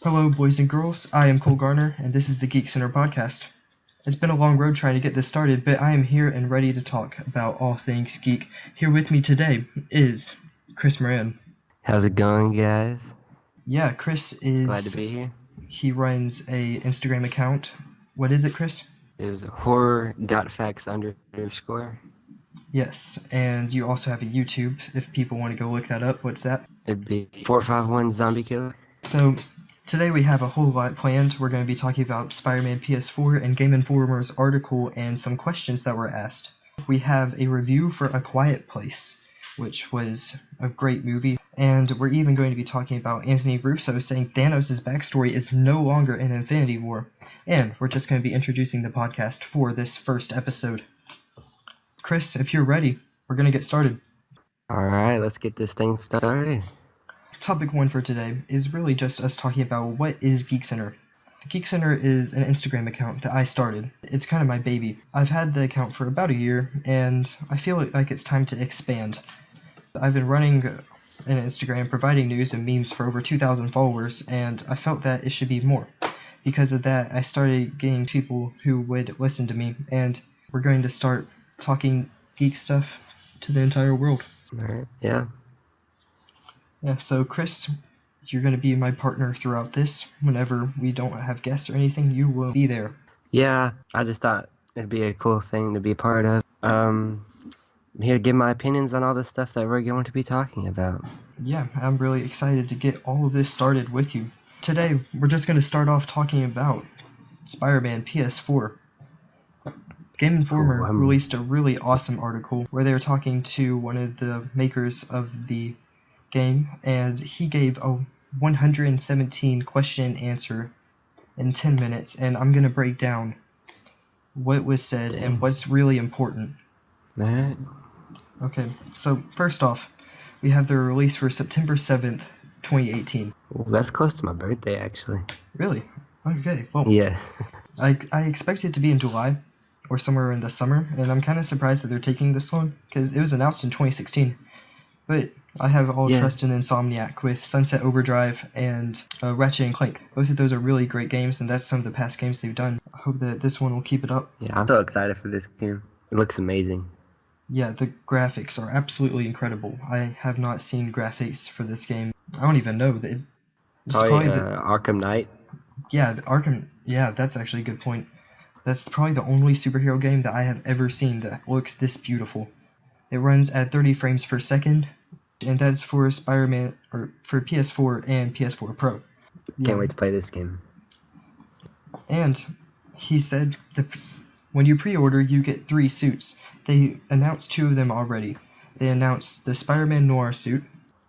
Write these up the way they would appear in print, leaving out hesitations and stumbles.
Hello, boys and girls. I am Cole Garner, and this is the Geek Center Podcast. It's been a long road trying to get this started, but I am here and ready to talk about all things geek. Here with me today is Chris Moran. How's it going, guys? Yeah, Chris is... Glad to be here. He runs a Instagram account. What is it, Chris? It was horror.facts_. Yes, and you also have a YouTube, if people want to go look that up. What's that? It'd be 451 Zombie Killer. So, today we have a whole lot planned. We're going to be talking about Spiderman PS4 and Game Informer's article and some questions that were asked. We have a review for A Quiet Place, which was a great movie. And we're even going to be talking about Anthony Russo saying Thanos' backstory is no longer in Infinity War. And we're just going to be introducing the podcast for this first episode. Chris, if you're ready, we're going to get started. Alright, let's get this thing started. Topic 1 for today is really just us talking about what is Geek Center. Geek Center is an Instagram account that I started. It's kind of my baby. I've had the account for about a year, and I feel like it's time to expand. I've been running an Instagram providing news and memes for over 2,000 followers, and I felt that it should be more. Because of that, I started getting people who would listen to me, and we're going to start talking geek stuff to the entire world. Alright, yeah. Yeah, so Chris, you're going to be my partner throughout this. Whenever we don't have guests or anything, you will be there. Yeah, I just thought it'd be a cool thing to be a part of. I'm here to give my opinions on all the stuff that we're going to be talking about. Yeah, I'm really excited to get all of this started with you. Today, we're just going to start off talking about Spider-Man PS4. Game Informer released a really awesome article where they were talking to one of the makers of the game, and he gave a 117 question and answer in 10 minutes, and I'm going to break down what was said and what's really important. Alright. Okay, so first off, we have the release for September 7th, 2018. Well, that's close to my birthday, actually. Really? Okay, well, Yeah. I expect it to be in July or somewhere in the summer, and I'm kind of surprised that they're taking this one, because it was announced in 2016. But I have all trust in Insomniac with Sunset Overdrive and Ratchet & Clank. Both of those are really great games, and that's some of the past games they've done. I hope that this one will keep it up. Yeah, I'm so excited for this game. It looks amazing. Yeah, the graphics are absolutely incredible. I have not seen graphics for this game. I don't even know. It's probably Arkham Knight. Yeah, Arkham. Yeah, that's actually a good point. That's probably the only superhero game that I have ever seen that looks this beautiful. It runs at 30 frames per second, and that's for Spider-Man, or for PS4 and PS4 Pro. Yeah. Can't wait to play this game. And he said when you pre-order, you get 3 suits. They announced 2 of them already. They announced the Spider-Man Noir suit,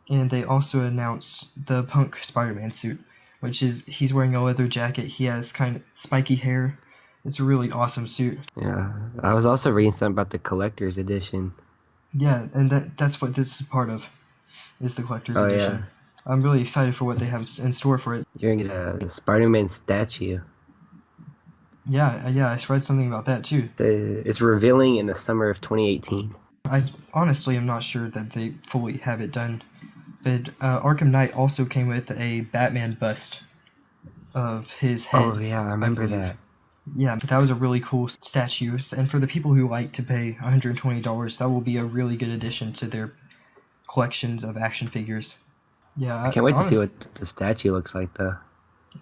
and they also announced the Punk Spider-Man suit, which is he's wearing a leather jacket. He has kind of spiky hair. It's a really awesome suit. Yeah, I was also reading something about the collector's edition. Yeah, and that's what this is part of, is the collector's edition. Yeah. I'm really excited for what they have in store for it. You're gonna get a Spider-Man statue. Yeah, I read something about that too. It's revealing in the summer of 2018. I honestly am not sure that they fully have it done, but Arkham Knight also came with a Batman bust of his head. Oh yeah, I remember that. Yeah, that was a really cool statue, and for the people who like to pay $120, that will be a really good addition to their collections of action figures. Yeah, I can't wait to see what the statue looks like, though.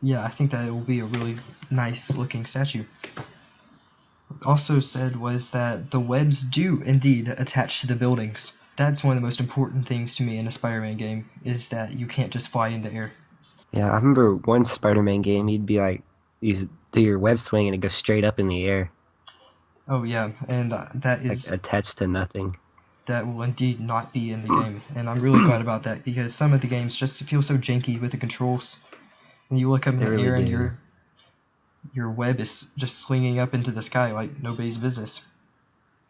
Yeah, I think that it will be a really nice looking statue. Also said was that the webs do indeed attach to the buildings. That's one of the most important things to me in a Spider-Man game, is that you can't just fly in the air. Yeah, I remember one Spider-Man game, he'd be like, you do your web swing and it goes straight up in the air. Oh yeah, and that is... like, attached to nothing. That will indeed not be in the game, and I'm really glad about that, because some of the games just feel so janky with the controls. And you look up in the air and your web is just slinging up into the sky like nobody's business.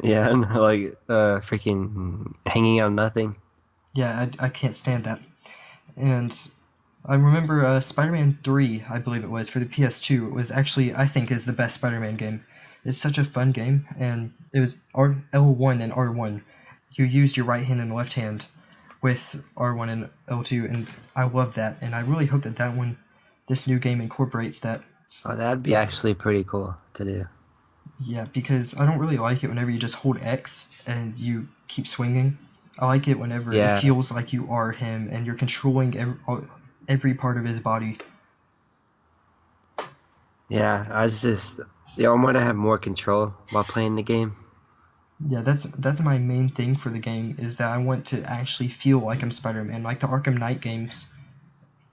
Yeah, and like freaking hanging out of nothing. Yeah, I can't stand that. And I remember Spider-Man 3, I believe it was, for the PS2, was actually, I think, is the best Spider-Man game. It's such a fun game, and it was L1 and R1. You used your right hand and left hand with R1 and L2, and I love that, and I really hope that that one this new game incorporates that. Oh, that'd be actually pretty cool to do. Yeah, because I don't really like it whenever you just hold X and you keep swinging. I like it whenever it Yeah, feels like you are him and you're controlling every part of his body. yeah. I want to have more control while playing the game. Yeah, that's my main thing for the game, is that I want to actually feel like I'm Spider-Man. Like the Arkham Knight games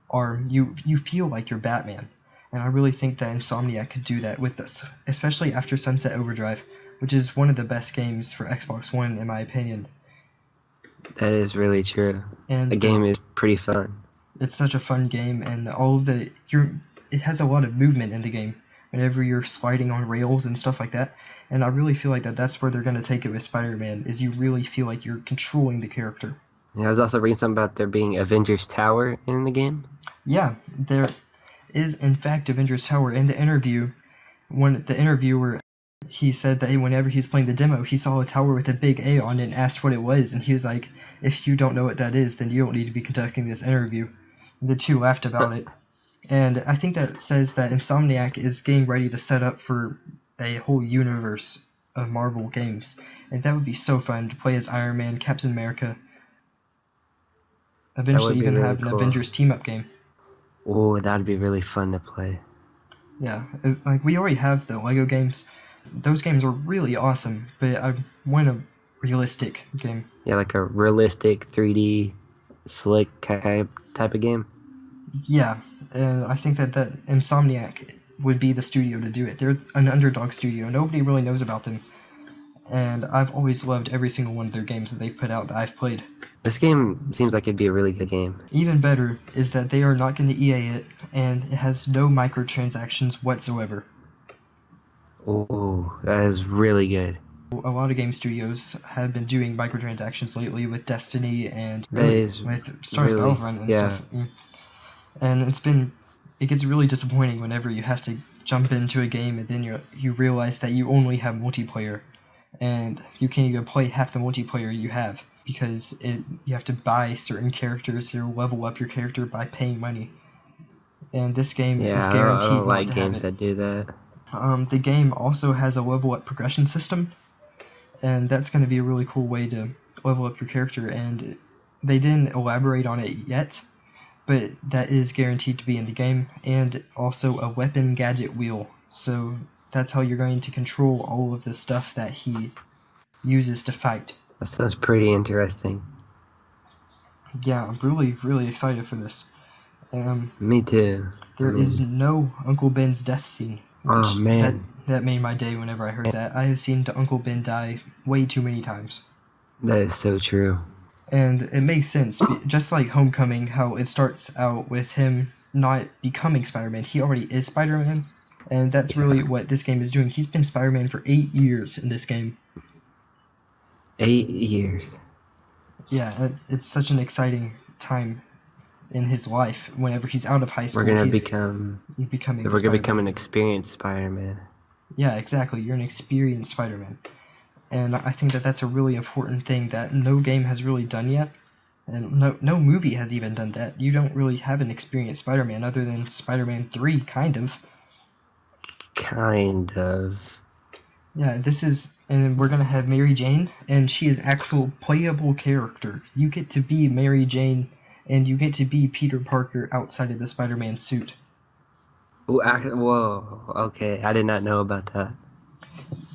are, you feel like you're Batman. And I really think that Insomniac could do that with this, especially after Sunset Overdrive, which is one of the best games for Xbox One in my opinion. That is really true. And The game is pretty fun. it's such a fun game, and it has a lot of movement in the game whenever you're sliding on rails and stuff like that. And I really feel like that's where they're going to take it with Spider-Man, is you really feel like you're controlling the character. Yeah, I was also reading something about there being Avengers Tower in the game. Yeah, there is in fact Avengers Tower. In the interview, when the interviewer, he said that whenever he was playing the demo, he saw a tower with a big A on it and asked what it was, and he was like, if you don't know what that is, then you don't need to be conducting this interview. The two laughed about it. And I think that says that Insomniac is getting ready to set up for a whole universe of Marvel games. And that would be so fun to play as Iron Man, Captain America, eventually even really have an cool. Avengers team-up game. Oh, that'd be really fun to play. Yeah, like we already have the Lego games. Those games are really awesome, but I want a realistic game. Yeah, like a realistic 3D slick type of game. Yeah, and I think that Insomniac would be the studio to do it. They're an underdog studio. Nobody really knows about them. And I've always loved every single one of their games that they've put out that I've played. This game seems like it'd be a really good game. Even better is that they are not going to EA it, and it has no microtransactions whatsoever. Oh, that is really good. A lot of game studios have been doing microtransactions lately with Destiny and That is with Star Wars really, Battlefront and yeah. stuff. And it gets really disappointing whenever you have to jump into a game and then you realize that you only have multiplayer, and you can't even play half the multiplayer you have because you have to buy certain characters or level up your character by paying money. And this game is Yeah, I guaranteed don't not like to games have it. that do that. The game also has a level up progression system, and that's going to be a really cool way to level up your character. And they didn't elaborate on it yet, but that is guaranteed to be in the game, and also a weapon gadget wheel. So that's how you're going to control all of the stuff that he uses to fight. That sounds pretty interesting. Yeah, I'm really, really excited for this. Me too. There is no Uncle Ben's death scene. Oh man, that made my day whenever I heard that. I have seen Uncle Ben die way too many times. that is so true. And it makes sense, just like Homecoming, how it starts out with him not becoming Spider-Man. He already is Spider-Man, and that's really what this game is doing. He's been Spider-Man for 8 years in this game. 8 years. Yeah, it's such an exciting time in his life. Whenever he's out of high school, We're gonna he's become Spider-Man. an experienced Spider-Man. Yeah, exactly. You're an experienced Spider-Man. And I think that that's a really important thing that no game has really done yet. And no movie has even done that. You don't really have an experienced Spider-Man other than Spider-Man 3, kind of. Kind of. Yeah, and we're gonna have Mary Jane, and she is actual playable character. You get to be Mary Jane, and you get to be Peter Parker outside of the Spider-Man suit. Whoa, okay, I did not know about that.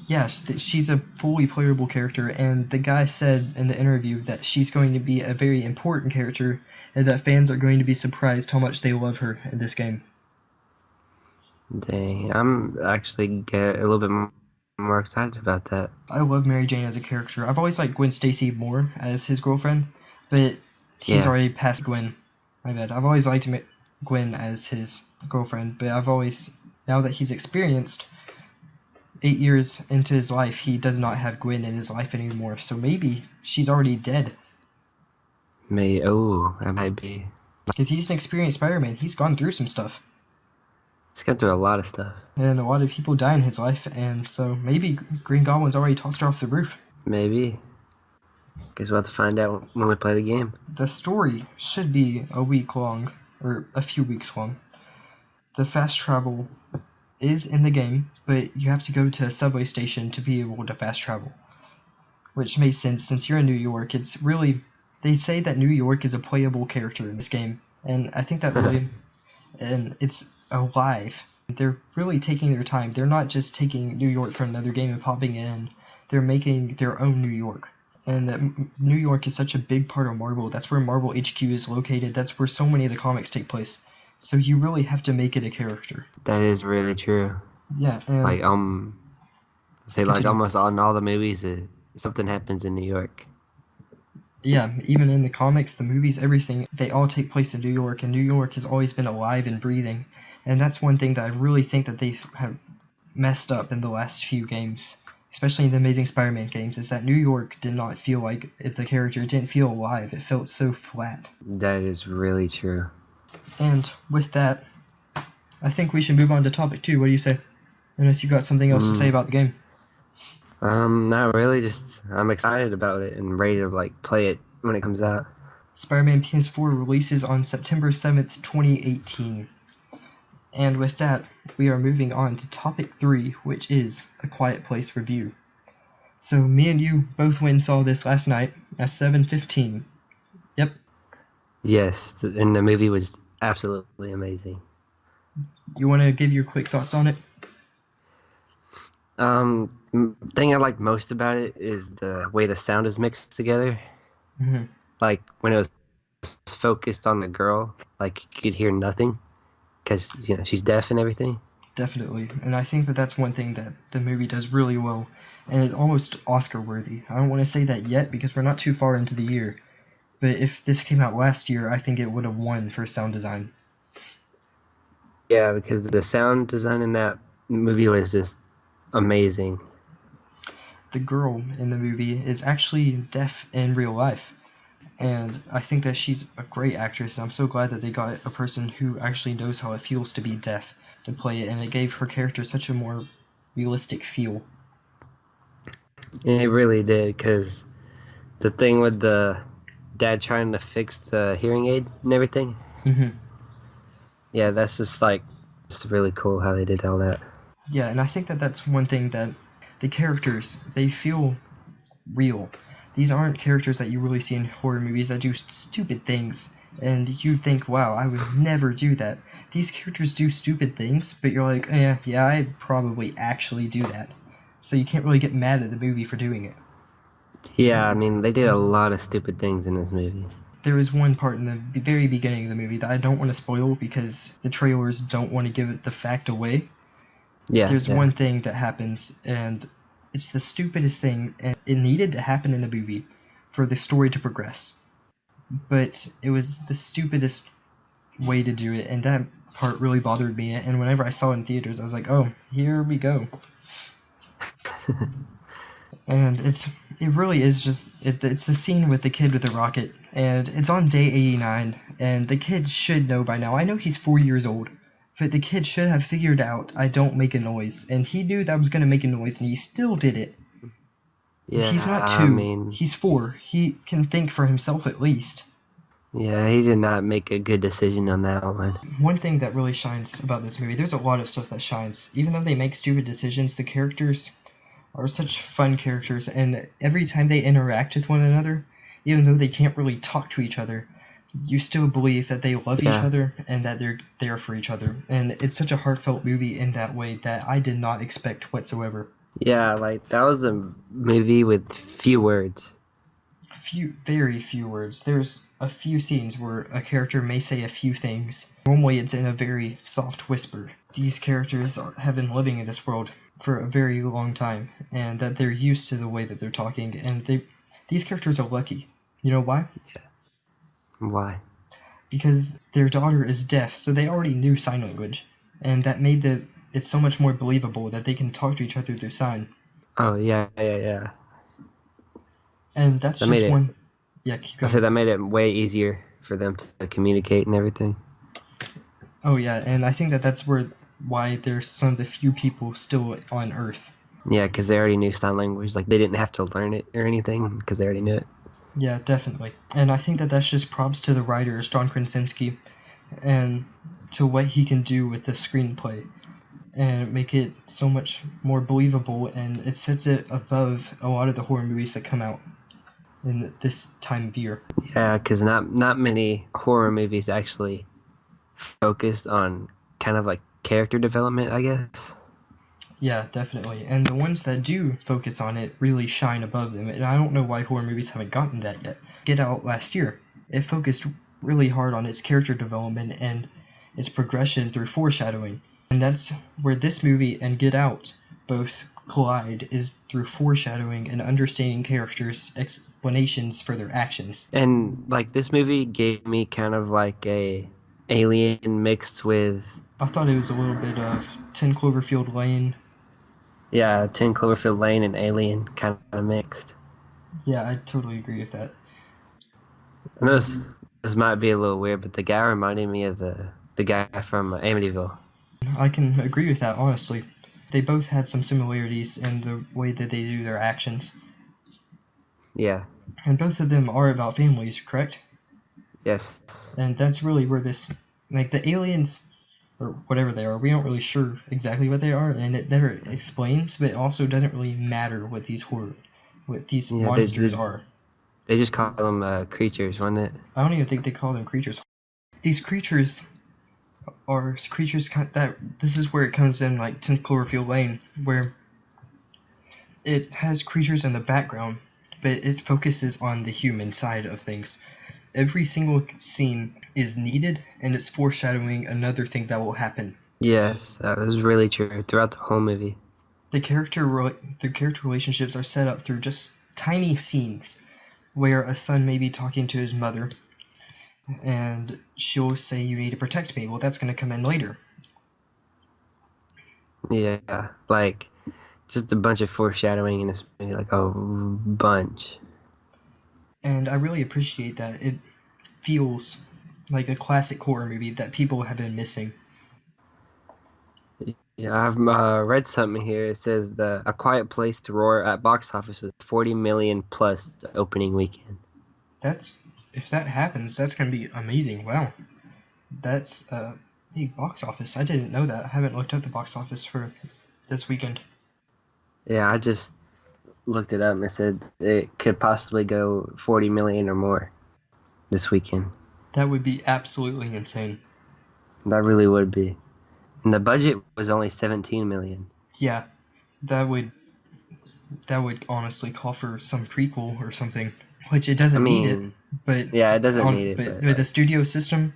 Yes, she's a fully playable character, and the guy said in the interview that she's going to be a very important character, and that fans are going to be surprised how much they love her in this game. Dang, I'm actually get a little bit more excited about that. I love Mary Jane as a character. I've always liked Gwen Stacy more as his girlfriend, but he's already past Gwen. My bad. I've always liked Gwen as his girlfriend, but now that he's experienced, 8 years into his life, he does not have Gwen in his life anymore, so maybe she's already dead. That might be. Because he's an experienced Spider-Man. He's gone through some stuff. He's gone through a lot of stuff. And a lot of people die in his life, and so maybe Green Goblin's already tossed her off the roof. Maybe. Guess we'll have to find out when we play the game. The story should be a week long, or a few weeks long. the fast travel is in the game, but you have to go to a subway station to be able to fast travel. Which makes sense since you're in New York. It's really, they say that New York is a playable character in this game, and I think that really, and it's alive. They're really taking their time. They're not just taking New York from another game and popping it in. They're making their own New York. And that New York is such a big part of Marvel. That's where Marvel HQ is located. That's where so many of the comics take place. So you really have to make it a character. That is really true. Yeah, and Like say like continue. almost on all the movies, something happens in New York. Yeah, even in the comics, the movies, everything, they all take place in New York, and New York has always been alive and breathing. And that's one thing that I really think that they have messed up in the last few games, especially in the Amazing Spider-Man games, is that New York did not feel like it's a character. It didn't feel alive. It felt so flat. That is really true. And with that, I think we should move on to topic 2. What do you say? Unless you got something else to say about the game. Not really. Just I'm excited about it and ready to like play it when it comes out. Spider-Man PS4 releases on September 7th, 2018. And with that, we are moving on to topic 3, which is A Quiet Place review. So me and you both went and saw this last night at 7:15. Yep. Yes, and the movie was absolutely amazing. You want to give your quick thoughts on it? Thing I like most about it is the way the sound is mixed together. Mm-hmm. Like when it was focused on the girl, like you could hear nothing because she's deaf and everything. Definitely. And I think that that's one thing that the movie does really well, and it's almost Oscar worthy. I don't want to say that yet because we're not too far into the year, but if this came out last year, I think it would have won for sound design. Yeah, because the sound design in that movie was just amazing. The girl in the movie is actually deaf in real life, and I think that she's a great actress, and I'm so glad that they got a person who actually knows how it feels to be deaf to play it, and it gave her character such a more realistic feel. And it really did, because the thing with the dad trying to fix the hearing aid and everything, Mm-hmm. yeah, that's just like, it's really cool how they did all that. Yeah, and I think that that's one thing that the characters, they feel real. These aren't characters that you really see in horror movies that do stupid things, and you think, wow, I would never do that. These characters do stupid things, but you're like, yeah, I'd probably actually do that. So you can't really get mad at the movie for doing it. Yeah, I mean, they did a lot of stupid things in this movie. There was one part in the very beginning of the movie that I don't want to spoil because the trailers don't want to give it the fact away. Yeah. There's one thing that happens, and it's the stupidest thing, and it needed to happen in the movie for the story to progress. But it was the stupidest way to do it, and that part really bothered me, and whenever I saw it in theaters, I was like, oh, here we go. And it really is just, it's the scene with the kid with the rocket, and it's on day 89, and the kid should know by now. I know he's 4 years old, but the kid should have figured out I don't make a noise, and he knew that I was going to make a noise, and he still did it. Yeah, He's not 2, I mean, he's 4. He can think for himself at least. yeah, he did not make a good decision on that one. One thing that really shines about this movie, there's a lot of stuff that shines. Even though they make stupid decisions, the characters are such fun characters, and every time they interact with one another, even though they can't really talk to each other, you still believe that they love each other and that they're there for each other. And it's such a heartfelt movie in that way that I did not expect whatsoever. Yeah, like that was a movie with few words. Very few words. There's a few scenes where a character may say a few things. Normally it's in a very soft whisper. These characters have been living in this world for a very long time, and that they're used to the way that they're talking, and these characters are lucky. You know why? Yeah. Why? Because their daughter is deaf, so they already knew sign language, and that made it so much more believable that they can talk to each other through sign. Oh, yeah. And that's That just made it- one. Yeah, keep I going. said that made it way easier for them to communicate and everything. Oh yeah, and I think that that's why there's some of the few people still on Earth. Yeah, because they already knew sign language. Like, they didn't have to learn it or anything because they already knew it. Yeah, definitely. And I think that that's just props to the writers, John Krasinski and to what he can do with the screenplay and make it so much more believable, and it sets it above a lot of the horror movies that come out in this time of year. Yeah, because not many horror movies actually focus on kind of like character development, I guess. Yeah, definitely. And the ones that do focus on it really shine above them. And I don't know why horror movies haven't gotten that yet. Get Out last year, it focused really hard on its character development and its progression through foreshadowing. And that's where this movie and Get Out both collide, is through foreshadowing and understanding characters' explanations for their actions. And like this movie gave me kind of like a Alien mixed with, I thought it was a little bit of 10 Cloverfield Lane. yeah, 10 Cloverfield Lane and Alien kind of mixed. Yeah, I totally agree with that. I know this might be a little weird, but the guy reminded me of the guy from Amityville. I can agree with that, honestly. They both had some similarities in the way that they do their actions. Yeah. And both of them are about families, correct? Yes. And that's really where this, like the aliens, or whatever they are, we aren't really sure exactly what they are, and it never explains, but it also doesn't really matter what these monsters are. They just call them creatures, wasn't it? I don't even think they call them creatures. These creatures are creatures that, this is where it comes in, like 10 Cloverfield Lane, where it has creatures in the background, but it focuses on the human side of things. Every single scene is needed, and it's foreshadowing another thing that will happen. Yes, that was really true throughout the whole movie. The character relationships are set up through just tiny scenes where a son may be talking to his mother, and she'll say, "You need to protect me." Well, that's going to come in later. Yeah, like just a bunch of foreshadowing in this movie, like a bunch. And I really appreciate that. It feels like a classic horror movie that people have been missing. Yeah, I've read something here. It says A Quiet Place to roar at box office with 40 million plus opening weekend. If that happens, that's going to be amazing. Wow. That's big box office. I didn't know that. I haven't looked up the box office for this weekend. Yeah, I just looked it up and it said it could possibly go 40 million or more this weekend. That would be absolutely insane. That really would be. And the budget was only 17 million. Yeah, that would honestly call for some prequel or something, which it doesn't need it. But yeah, it doesn't need it. But with the studio system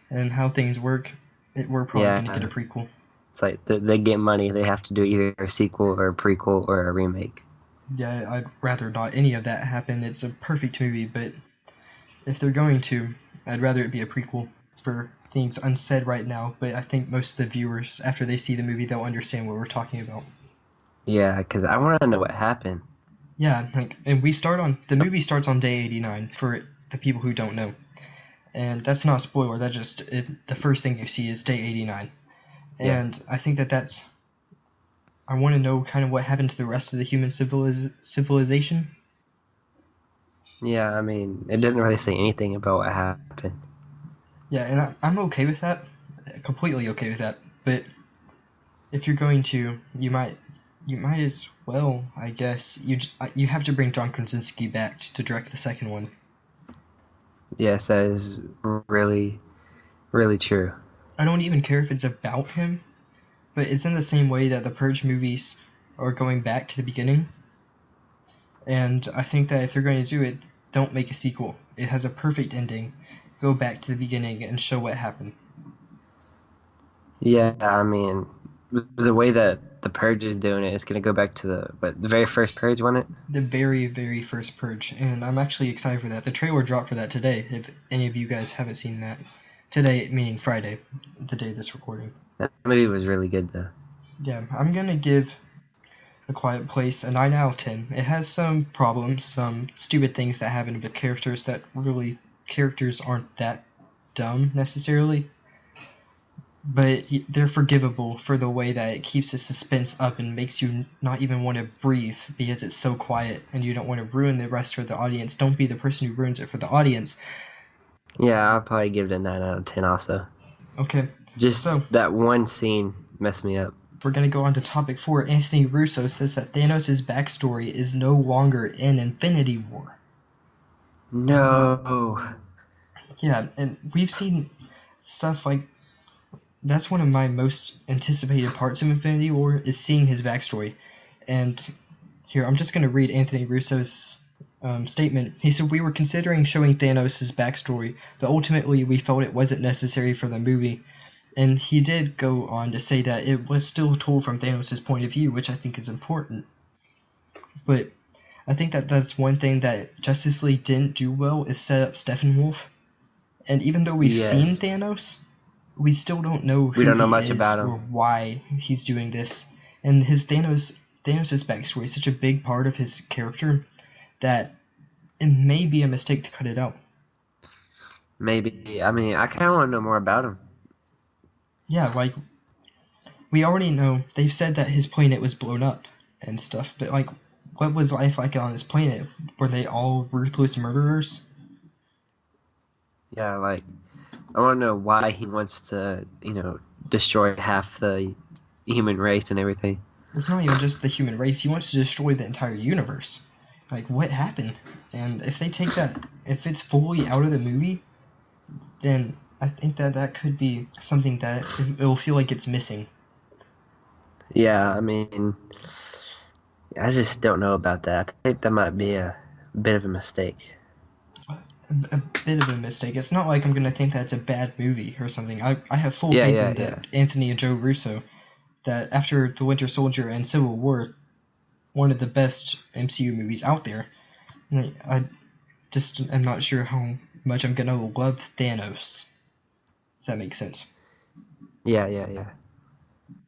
and how things work, we're probably going to get a prequel. It's like they get money, they have to do either a sequel or a prequel or a remake. Yeah, I'd rather not any of that happen. It's a perfect movie, but if they're going to, I'd rather it be a prequel for things unsaid right now. But I think most of the viewers, after they see the movie, they'll understand what we're talking about. Yeah, because I want to know what happened. Yeah, and the movie starts on day 89 for the people who don't know. And that's not a spoiler, the first thing you see is day 89. Yeah. And I think I want to know kind of what happened to the rest of the human civilization. Yeah, I mean, it didn't really say anything about what happened. Yeah, and I'm okay with that, completely okay with that. But if you're going to, you might as well, I guess. You have to bring John Krasinski back to direct the second one. Yes, that is really, really true. I don't even care if it's about him, but it's in the same way that the Purge movies are going back to the beginning. And I think that if you're going to do it, don't make a sequel. It has a perfect ending. Go back to the beginning and show what happened. Yeah, I mean, the way that the Purge is doing it, it's going to go back to the very first Purge, wasn't it? The very, very first Purge, and I'm actually excited for that. The trailer dropped for that today, if any of you guys haven't seen that. Today, meaning Friday, the day of this recording. That movie was really good, though. Yeah, I'm going to give A Quiet Place a 9 out of 10. It has some problems, some stupid things that happen with characters characters aren't that dumb, necessarily. But they're forgivable for the way that it keeps the suspense up and makes you not even want to breathe because it's so quiet and you don't want to ruin the rest for the audience. Don't be the person who ruins it for the audience. Yeah, I'll probably give it a 9 out of 10 also. Okay, so Just that one scene messed me up. we're going to go on to topic 4. Anthony Russo says that Thanos' backstory is no longer in Infinity War. No. Yeah, and we've seen stuff like that's one of my most anticipated parts of Infinity War is seeing his backstory. And here, I'm just going to read Anthony Russo's statement. He said, "We were considering showing Thanos' backstory, but ultimately we felt it wasn't necessary for the movie." And he did go on to say that it was still told from Thanos' point of view, which I think is important. But I think that that's one thing that Justice League didn't do well is set up Steppenwolf. And even though we've seen Yes. Thanos, we still don't know We who don't know he much is about or him. why he's doing this. And his Thanos' backstory is such a big part of his character that it may be a mistake to cut it out. Maybe. I mean, I kind of want to know more about him. Yeah, like, we already know, they've said that his planet was blown up and stuff, but, like, what was life like on his planet? Were they all ruthless murderers? Yeah, like, I want to know why he wants to, destroy half the human race and everything. It's not even just the human race, he wants to destroy the entire universe. Like, what happened? And if they take that, if it's fully out of the movie, then I think that that could be something that it'll feel like it's missing. Yeah, I mean, I just don't know about that. I think that might be a bit of a mistake. A bit of a mistake. It's not like I'm gonna think that's a bad movie or something. I have full Yeah, faith yeah, in yeah. Anthony and Joe Russo that after The Winter Soldier and Civil War, one of the best MCU movies out there. I just am not sure how much I'm gonna love Thanos. If that makes sense. Yeah, yeah, yeah.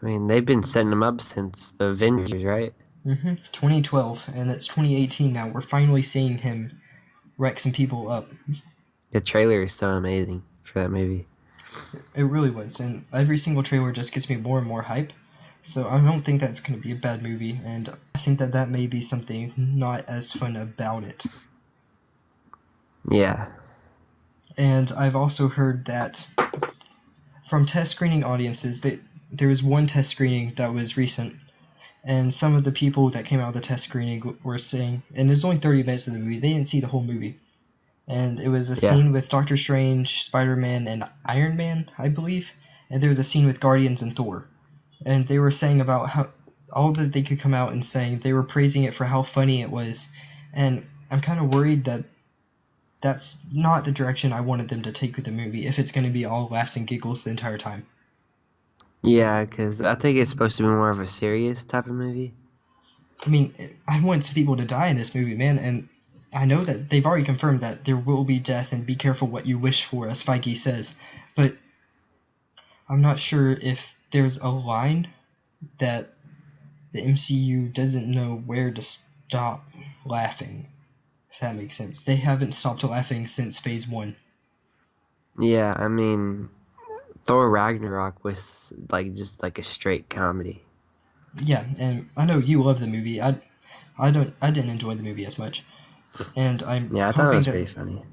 I mean, they've been setting him up since the Avengers, right? 2012, and it's 2018 now. We're finally seeing him wreck some people up. The trailer is so amazing for that movie. It really was, and every single trailer just gets me more and more hype. So I don't think that's going to be a bad movie, and I think that that may be something not as fun about it. Yeah. And I've also heard that from test screening audiences, that there was one test screening that was recent, and some of the people that came out of the test screening were saying, and there's only 30 minutes of the movie, they didn't see the whole movie. And it was a Yeah. scene with Doctor Strange, Spider-Man, and Iron Man, I believe. And there was a scene with Guardians and Thor. And they were saying about how all that they could come out and saying they were praising it for how funny it was. And I'm kind of worried that that's not the direction I wanted them to take with the movie if it's going to be all laughs and giggles the entire time. Yeah, because I think it's supposed to be more of a serious type of movie. I mean, I want some people to die in this movie, man, and I know that they've already confirmed that there will be death and be careful what you wish for, as Feige says. But I'm not sure if there's a line that the MCU doesn't know where to stop laughing, if that makes sense. They haven't stopped laughing since Phase 1. Yeah, I mean, Thor Ragnarok was just like a straight comedy. Yeah, and I know you love the movie. I didn't enjoy the movie as much. And I'm Yeah, I thought it hoping was that pretty funny.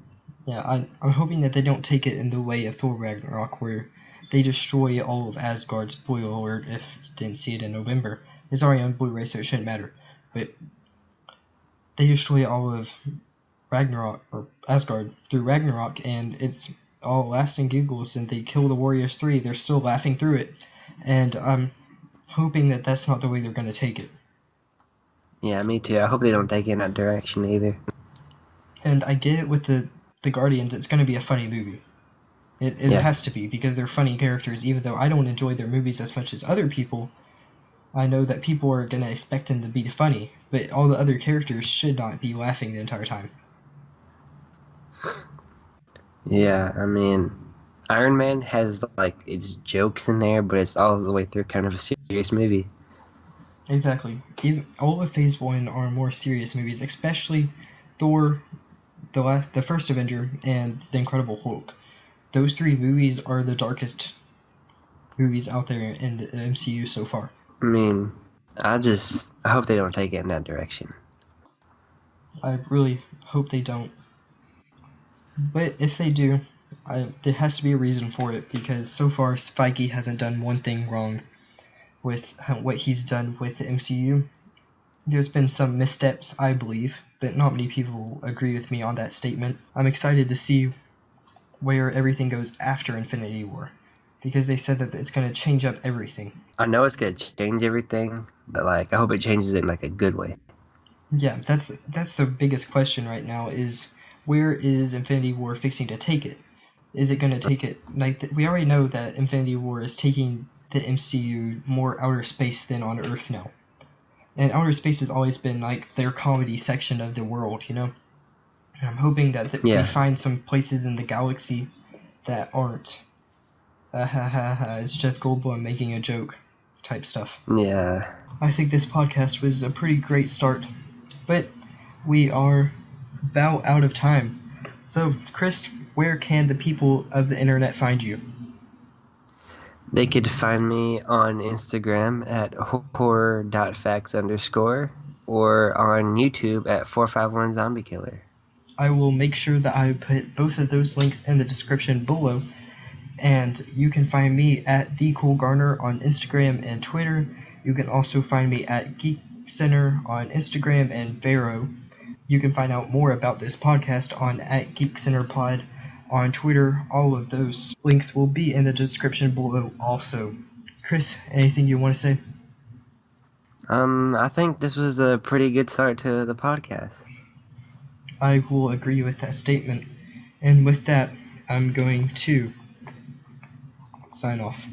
yeah, I'm hoping that they don't take it in the way of Thor Ragnarok, where they destroy all of Asgard. Spoiler alert if you didn't see it in November. It's already on Blu-ray, so it shouldn't matter. But they destroy all of Ragnarok or Asgard through Ragnarok, and it's all laughs and giggles, and they kill the Warriors 3. They're still laughing through it, and I'm hoping that that's not the way they're going to take it. Yeah, me too. I hope they don't take it in that direction either. And I get it with the Guardians. It's going to be a funny movie. It Yeah. has to be, because they're funny characters. Even though I don't enjoy their movies as much as other people, I know that people are going to expect them to be funny, but all the other characters should not be laughing the entire time. Yeah, I mean, Iron Man has its jokes in there, but it's all the way through kind of a serious movie. Exactly. Even all of Phase 1 are more serious movies, especially Thor, the first Avenger, and The Incredible Hulk. Those three movies are the darkest movies out there in the MCU so far. I mean, I hope they don't take it in that direction. I really hope they don't. But if they do, There has to be a reason for it, because so far Feige hasn't done one thing wrong with what he's done with the MCU. There's been some missteps, I believe, but not many people agree with me on that statement. I'm excited to see where everything goes after Infinity War, because they said that it's going to change up everything. I know it's gonna change everything, but like I hope it changes it in like a good way. Yeah, that's the biggest question right now, is where is Infinity War fixing to take it? Is it going to take it, like, we already know that Infinity War is taking the MCU more outer space than on Earth now. And outer space has always been like their comedy section of the world, you know? And I'm hoping that we Yeah. find some places in the galaxy that aren't it's Jeff Goldblum making a joke type stuff. Yeah. I think this podcast was a pretty great start, but we are about out of time. So, Chris, where can the people of the internet find you? They could find me on Instagram at horror.facts_ or on YouTube at 451 Zombie Killer. I will make sure that I put both of those links in the description below. And you can find me at the Cole Garner on Instagram and Twitter. You can also find me at Geek Center on Instagram and Vero. You can find out more about this podcast on at Geek Center Pod on Twitter. All of those links will be in the description below also. Chris, anything you want to say? I think this was a pretty good start to the podcast. I will agree with that statement. And with that, I'm going to sign off.